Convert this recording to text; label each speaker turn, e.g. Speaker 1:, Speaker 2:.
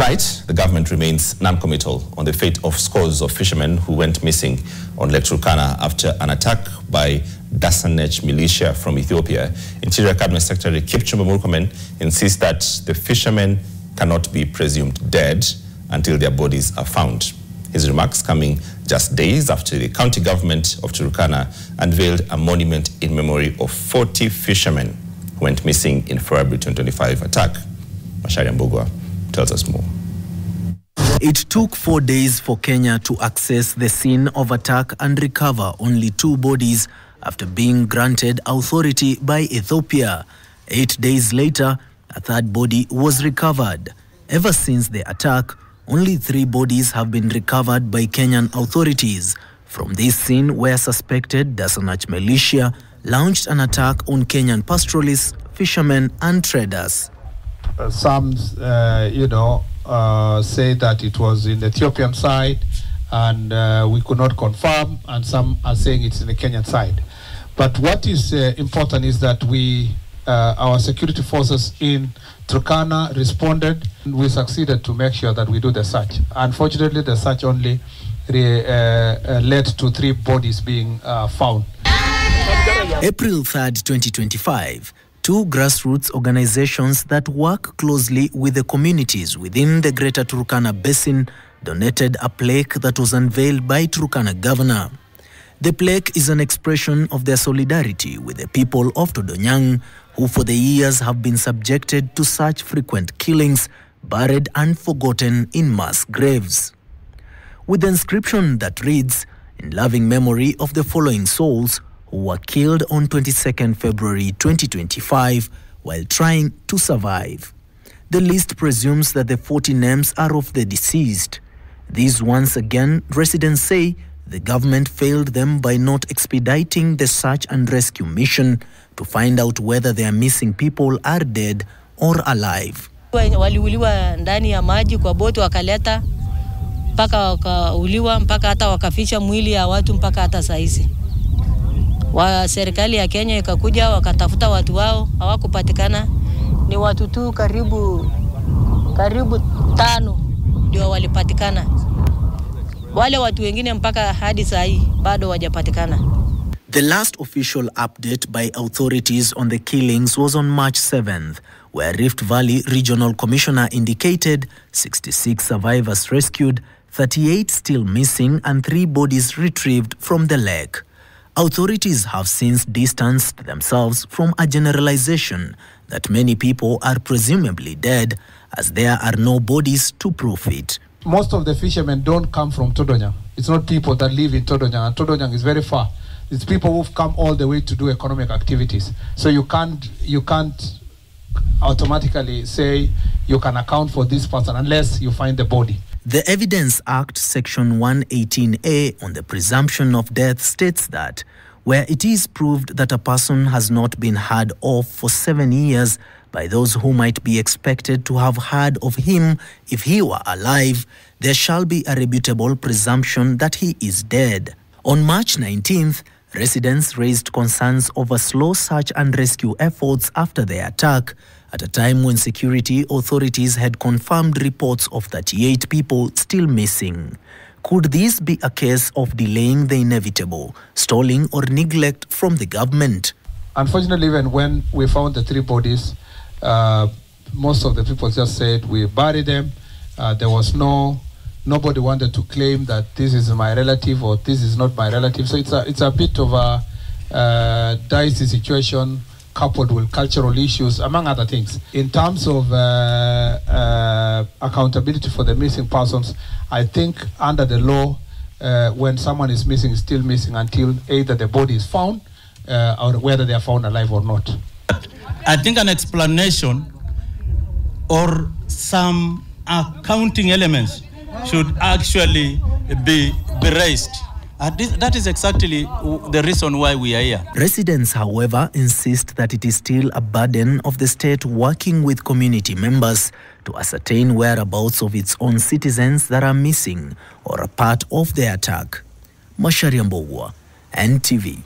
Speaker 1: Tonight, the government remains non-committal on the fate of scores of fishermen who went missing on Lake Turkana after an attack by Dasanech militia from Ethiopia. Interior Cabinet Secretary Kipchumba Murkomen insists that the fishermen cannot be presumed dead until their bodies are found. His remarks coming just days after the county government of Turkana unveiled a monument in memory of 40 fishermen who went missing in February 2025 attack. Mashari Mbogwa tells us more.
Speaker 2: It took 4 days for Kenya to access the scene of attack and recover only 2 bodies after being granted authority by Ethiopia. 8 days later, a 3rd body was recovered. Ever since the attack, only 3 bodies have been recovered by Kenyan authorities from this scene where suspected Dasanech militia launched an attack on Kenyan pastoralists, fishermen and traders.
Speaker 3: Some, say that it was in the Ethiopian side and we could not confirm, and some are saying it's in the Kenyan side. But what is important is that our security forces in Turkana responded, and we succeeded to make sure that we do the search. Unfortunately, the search only led to 3 bodies being found.
Speaker 2: April 3rd, 2025, 2 grassroots organizations that work closely with the communities within the Greater Turkana Basin donated a plaque that was unveiled by Turkana Governor. The plaque is an expression of their solidarity with the people of Todonyang, who for the years have been subjected to such frequent killings, buried and forgotten in mass graves. With the inscription that reads, "In loving memory of the following souls who were killed on 22nd February 2025 while trying to survive." The list presumes that the 40 names are of the deceased. These once again, residents say, the government failed them by not expediting the search and rescue mission to find out whether their missing people are dead or alive.
Speaker 4: Waliuliwa ndani ya maji kwa boti wakaleta mpaka wakauliwa mpaka hata wakafisha mwili ya watu mpaka hata saizi. Serikali ya Kenya ikakuja wakatafuta watu wao, hawakupatikana. Ni watu tu karibu 5 ndio walipatikana. Wale watu wengine mpaka hadi saa hii bado hawajapatikana.
Speaker 2: The last official update by authorities on the killings was on March 7th, where Rift Valley Regional Commissioner indicated 66 survivors rescued, 38 still missing and 3 bodies retrieved from the lake. Authorities have since distanced themselves from a generalization that many people are presumably dead, as there are no bodies to prove it.
Speaker 3: Most of the fishermen don't come from Todonyang. It's not people that live in Todonyang, and Todonyang is very far. It's people who've come all the way to do economic activities. So you can't automatically say you can account for this person unless you find the body.
Speaker 2: The Evidence Act Section 118A on the presumption of death states that where it is proved that a person has not been heard of for 7 years by those who might be expected to have heard of him if he were alive, there shall be a reputable presumption that he is dead. On March 19th, residents raised concerns over slow search and rescue efforts after the attack, at a time when security authorities had confirmed reports of 38 people still missing. Could this be a case of delaying the inevitable, stalling or neglect from the government?
Speaker 3: Unfortunately, even when we found the 3 bodies, most of the people just said we buried them. There was nobody wanted to claim that this is my relative or this is not my relative. So it's a bit of a dicey situation, coupled with cultural issues, among other things. In terms of accountability for the missing persons, I think under the law, when someone is missing, is still missing until either the body is found or whether they are found alive or not.
Speaker 5: I think an explanation or some accounting elements should actually be raised. That is exactly the reason why we are here.
Speaker 2: Residents, however, insist that it is still a burden of the state working with community members to ascertain whereabouts of its own citizens that are missing or a part of the attack. Mashari Mbogwa, NTV.